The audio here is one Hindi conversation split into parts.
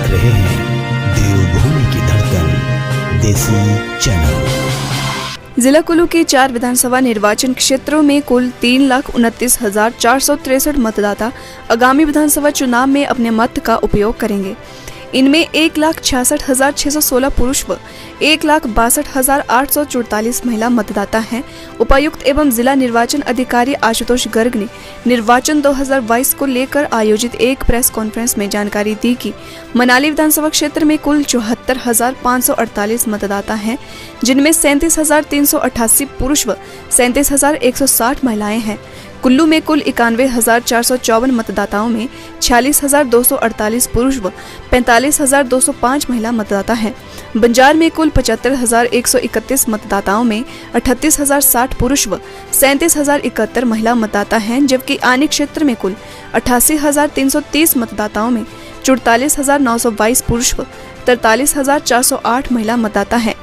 कर रहे हैं देवभूमि की धड़कन देसी चैनल। जिला कुल्लू के 4 विधानसभा निर्वाचन क्षेत्रों में कुल 3,29,463 मतदाता आगामी विधानसभा चुनाव में अपने मत का उपयोग करेंगे। इनमें 1,66,616 पुरुष व 1,62,844 महिला मतदाता हैं। उपायुक्त एवं जिला निर्वाचन अधिकारी आशुतोष गर्ग ने निर्वाचन 2022 को लेकर आयोजित एक प्रेस कॉन्फ्रेंस में जानकारी दी कि मनाली विधानसभा क्षेत्र में कुल 74,548 मतदाता हैं, जिनमें 37,388 पुरुष व 37,160 महिलाएं हैं। कुल्लू में कुल 91,454 मतदाताओं में 46,248 पुरुष व 45,205 महिला मतदाता हैं। बंजार में कुल 75,131 मतदाताओं में 38,060 पुरुष व 37,071 महिला मतदाता हैं, जबकि आनी क्षेत्र में कुल 88,330 मतदाताओं में 44,922 पुरुष व 43,408 महिला मतदाता हैं।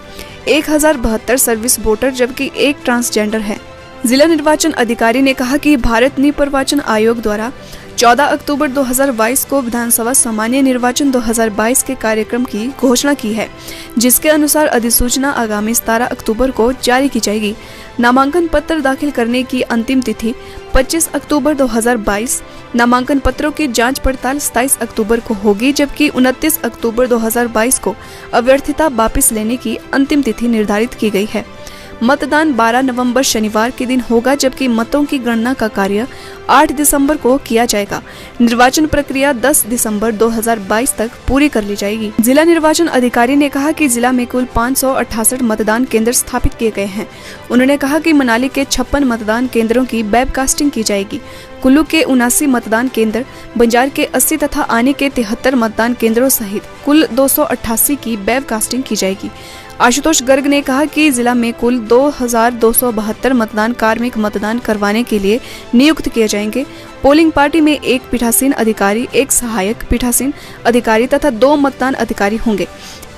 1,072 सर्विस वोटर जबकि 1 ट्रांसजेंडर है। जिला निर्वाचन अधिकारी ने कहा कि भारत निर्वाचन आयोग द्वारा 14 अक्टूबर 2022 को विधानसभा सामान्य निर्वाचन 2022 के कार्यक्रम की घोषणा की है, जिसके अनुसार अधिसूचना आगामी 17 अक्टूबर को जारी की जाएगी। नामांकन पत्र दाखिल करने की अंतिम तिथि 25 अक्टूबर 2022, नामांकन पत्रों की जांच पड़ताल 27 अक्टूबर को होगी, जबकि 29 अक्टूबर 2022 को अव्यर्थता वापस लेने की अंतिम तिथि निर्धारित की गई है। मतदान 12 नवंबर शनिवार के दिन होगा, जबकि मतों की गणना का कार्य 8 दिसंबर को किया जाएगा। निर्वाचन प्रक्रिया 10 दिसंबर 2022 तक पूरी कर ली जाएगी। जिला निर्वाचन अधिकारी ने कहा कि जिला में कुल 568 मतदान केंद्र स्थापित किए गए हैं। उन्होंने कहा कि मनाली के 56 मतदान केंद्रों की वेबकास्टिंग की जाएगी। कुल्लू के 79 मतदान केंद्र, बंजार के 80 तथा आनी के 73 मतदान केंद्रों सहित कुल 288 की वेबकास्टिंग की जाएगी। आशुतोष गर्ग ने कहा कि जिला में कुल 2,272 मतदान कार्मिक मतदान करवाने के लिए नियुक्त किए जाएंगे। पोलिंग पार्टी में 1 पीठासीन अधिकारी, 1 सहायक पीठासीन अधिकारी तथा 2 मतदान अधिकारी होंगे।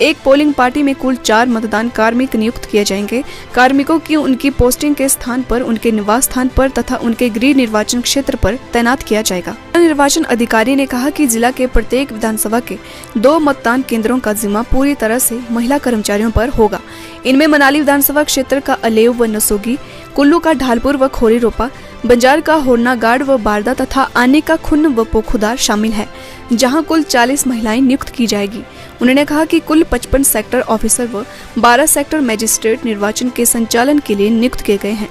एक पोलिंग पार्टी में कुल 4 मतदान कार्मिक नियुक्त किए जाएंगे। कार्मिकों की उनकी पोस्टिंग के स्थान पर, उनके निवास स्थान पर तथा उनके गृह निर्वाचन क्षेत्र पर तैनात किया जाएगा। निर्वाचन अधिकारी ने कहा कि जिला के प्रत्येक विधानसभा के 2 मतदान केंद्रों का जिम्मा पूरी तरह से महिला कर्मचारियों पर होगा। इनमें मनाली विधानसभा क्षेत्र का अलेव व नसोगी, कुल्लू का ढालपुर व खोरी रोपा, बंजार का होरनागाड़ व बारदा तथा आनी का खुन्न व पोखुदार शामिल है, जहां कुल 40 महिलाएं नियुक्त की जाएगी। उन्होंने कहा कि कुल 55 सेक्टर ऑफिसर व 12 सेक्टर मजिस्ट्रेट निर्वाचन के संचालन के लिए नियुक्त किए गए हैं।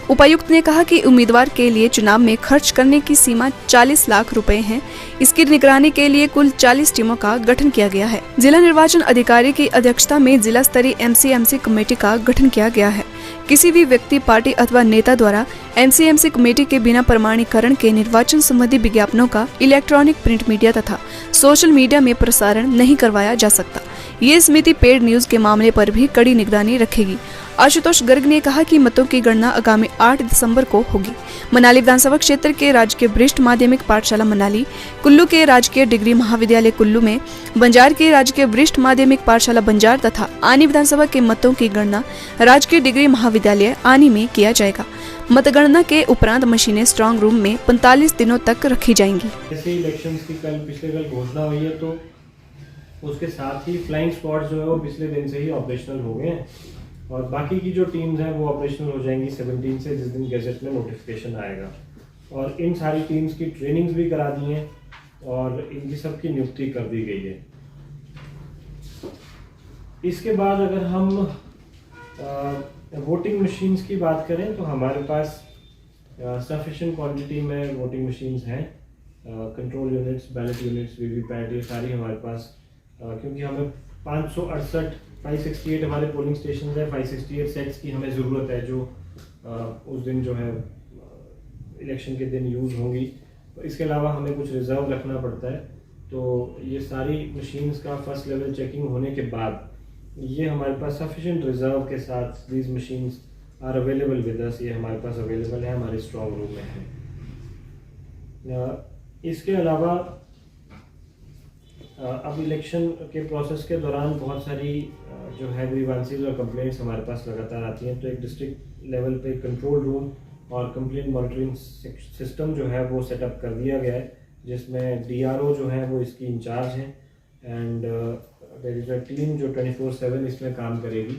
उपायुक्त ने कहा कि उम्मीदवार के लिए चुनाव में खर्च करने की सीमा 40 लाख रुपए है। इसकी निगरानी के लिए कुल 40 टीमों का गठन किया गया है। जिला निर्वाचन अधिकारी की अध्यक्षता में जिला स्तरीय एमसीएमसी कमेटी का गठन किया गया है। किसी भी व्यक्ति, पार्टी अथवा नेता द्वारा एमसीएमसी कमेटी के बिना प्रमाणीकरण के निर्वाचन संबंधी विज्ञापनों का इलेक्ट्रॉनिक, प्रिंट मीडिया तथा सोशल मीडिया में प्रसारण नहीं करवाया जा सकता। ये समिति पेड न्यूज के मामले पर भी कड़ी निगरानी रखेगी। आशुतोष गर्ग ने कहा कि मतों की गणना आगामी 8 दिसंबर को होगी। मनाली विधानसभा क्षेत्र के राजकीय वरिष्ठ माध्यमिक पाठशाला मनाली, कुल्लू के राजकीय डिग्री महाविद्यालय कुल्लू में, बंजार के राजकीय वरिष्ठ माध्यमिक पाठशाला बंजार तथा आनी विधानसभा के मतों की गणना राजकीय डिग्री महाविद्यालय आनी में किया जाएगा। मतगणना के उपरांत मशीनें स्ट्रांग रूम में 45 दिनों तक रखी जाएंगी। जैसे इलेक्शंस की पिछले कल घोषणा हुई है, तो उसके साथ ही फ्लाइंग स्क्वाड्स जो है वो पिछले दिन से ही ऑपरेशनल हो गए हैं और बाकी की जो टीम्स हैं वो ऑपरेशनल हो जाएंगी 17 से, जिस दिन गैजेट में नोटिफिकेशन आएगा। और इन सारी टीम्स की ट्रेनिंग्स भी करा दी हैं और इनकी सबकी नियुक्ति कर दी गई है। इसके बाद अगर हम वोटिंग मशीन्स की बात करें तो हमारे पास सफिशिएंट क्वांटिटी में वोटिंग मशीन्स हैं। Control units, ballot units, VVPAT, ये सारी हमारे पास, क्योंकि हमें 568 हमारे पोलिंग स्टेशन है, 568 सेट्स की हमें ज़रूरत है जो उस दिन जो है इलेक्शन के दिन यूज़ होंगी। तो इसके अलावा हमें कुछ रिजर्व रखना पड़ता है। तो ये सारी मशीन्स का फर्स्ट लेवल चेकिंग होने के बाद ये हमारे पास सफिशिएंट रिजर्व के साथ these machines are available with us, ये हमारे पास अवेलेबल है, हमारे स्ट्रॉन्ग रूम में है। इसके अलावा अब इलेक्शन के प्रोसेस के दौरान बहुत सारी जो है ग्रीवांसेस और कंप्लेंट्स हमारे पास लगातार आती हैं। तो एक डिस्ट्रिक्ट लेवल पे कंट्रोल रूम और कंप्लेंट मॉनिटरिंग सिस्टम जो है वो सेटअप कर दिया गया है, जिसमें DRO जो है वो इसकी इंचार्ज हैं। And there is a team जो 24/7 इसमें काम करेगी।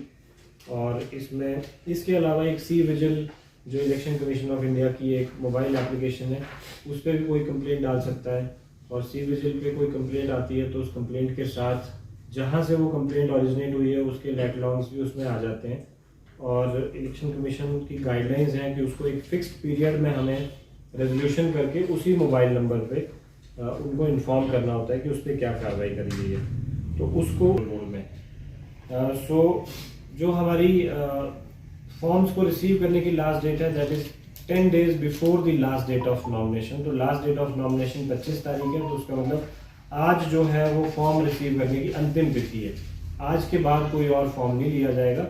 और इसमें इसके अलावा एक सी विजिल जो इलेक्शन कमीशन ऑफ इंडिया की एक मोबाइल एप्लीकेशन है, उस पर भी कोई कंप्लेंट डाल सकता है। और सी विजिल पे कोई कंप्लेंट आती है तो उस कंप्लेंट के साथ जहाँ से वो कंप्लेंट ओरिजिनेट हुई है उसके लेट लॉन्ग्स भी उसमें आ जाते हैं। और इलेक्शन कमीशन की गाइडलाइंस हैं कि उसको एक फिक्स्ड पीरियड में हमें रेजोल्यूशन करके उसी मोबाइल नंबर पे उनको इन्फॉर्म करना होता है कि उस पर क्या कार्रवाई करी गई है, तो उसको रोल में सो जो हमारी फॉर्म्स को रिसीव करने की लास्ट डेट है that is 10 days before the last date of nomination. तो लास्ट डेट ऑफ नॉमिनेशन 25 तारीख है, तो उसका मतलब आज जो है वो फॉर्म रिसीव करने की अंतिम तिथि है। आज के बाद कोई और फॉर्म नहीं लिया जाएगा।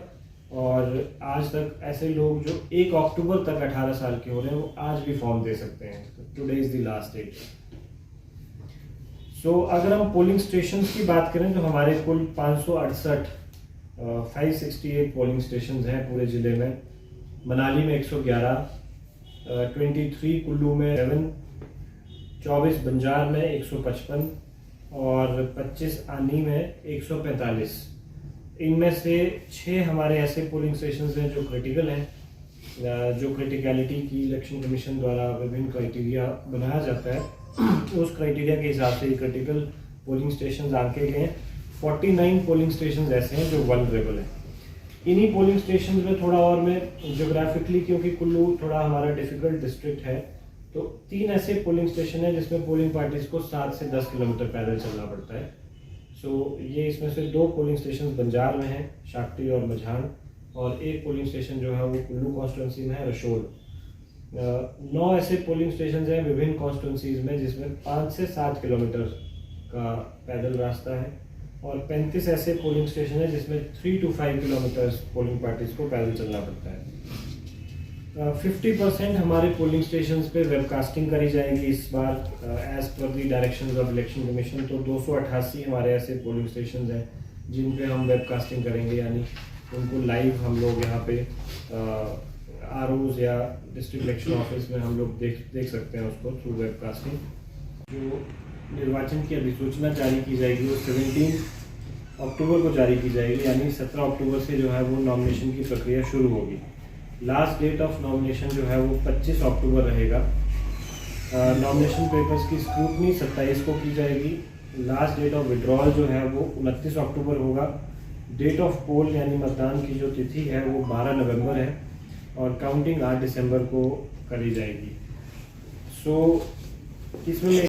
और आज तक ऐसे लोग जो 1 अक्टूबर तक 18 साल के हो रहे हैं वो आज भी फॉर्म दे सकते हैं। Today is the last date. So अगर हम पोलिंग स्टेशन की बात करें तो हमारे कुल 568 पोलिंग स्टेशन हैं पूरे ज़िले में। मनाली में 111, 23 कुल्लू में 7, 24 बंजार में 155 और 25 आनी में 145। इनमें से 6 हमारे ऐसे पोलिंग स्टेशन हैं जो क्रिटिकल हैं, जो क्रिटिकलिटी की इलेक्शन कमीशन द्वारा विभिन्न क्राइटेरिया बनाया जाता है, उस क्राइटेरिया के हिसाब से क्रिटिकल पोलिंग स्टेशन आंके गए हैं। 49 पोलिंग स्टेशन ऐसे हैं जो वल्नरेबल हैं। इन्हीं पोलिंग स्टेशन में थोड़ा और मैं ज्योग्राफिकली, क्योंकि कुल्लू थोड़ा हमारा डिफिकल्ट डिस्ट्रिक्ट है, तो 3 ऐसे पोलिंग स्टेशन हैं जिसमें पोलिंग पार्टीज को 7 से 10 किलोमीटर पैदल चलना पड़ता है। सो ये इसमें से 2 पोलिंग स्टेशन बंजार में हैं, शाक्टी और मझान, और 1 पोलिंग स्टेशन जो है वो कुल्लू कॉन्स्टिट्यूंसी में है, रशोल। 9 ऐसे पोलिंग स्टेशन हैं विभिन्न कॉन्स्टिट्यूंसीज में जिसमें 5 से 7 किलोमीटर का पैदल रास्ता है, और 35 ऐसे पोलिंग स्टेशन है जिसमें 3 to 5 किलोमीटर पोलिंग पार्टीज को पैदल चलना पड़ता है। 50% हमारे पोलिंग स्टेशन पे वेबकास्टिंग करी जाएगी इस बार as per the directions of election commission. तो 288 हमारे ऐसे पोलिंग स्टेशन हैं जिन पे हम वेबकास्टिंग करेंगे, यानी उनको लाइव हम लोग यहाँ पे ROs या डिस्ट्रिक्ट इलेक्शन ऑफिस में हम लोग देख सकते हैं उसको थ्रू वेबकास्टिंग। जो निर्वाचन की अधिसूचना जारी की जाएगी वो 17 अक्टूबर को जारी की जाएगी, यानी 17 अक्टूबर से जो है वो नॉमिनेशन की प्रक्रिया शुरू होगी। लास्ट डेट ऑफ नॉमिनेशन जो है वो 25 अक्टूबर रहेगा। नॉमिनेशन पेपर्स की स्क्रूटनी 27 को की जाएगी। लास्ट डेट ऑफ विड्रॉल जो है वो 29 अक्टूबर होगा। डेट ऑफ पोल यानी मतदान की जो तिथि है वो 12 नवंबर है, और काउंटिंग 8 दिसंबर को करी जाएगी। सो इसमें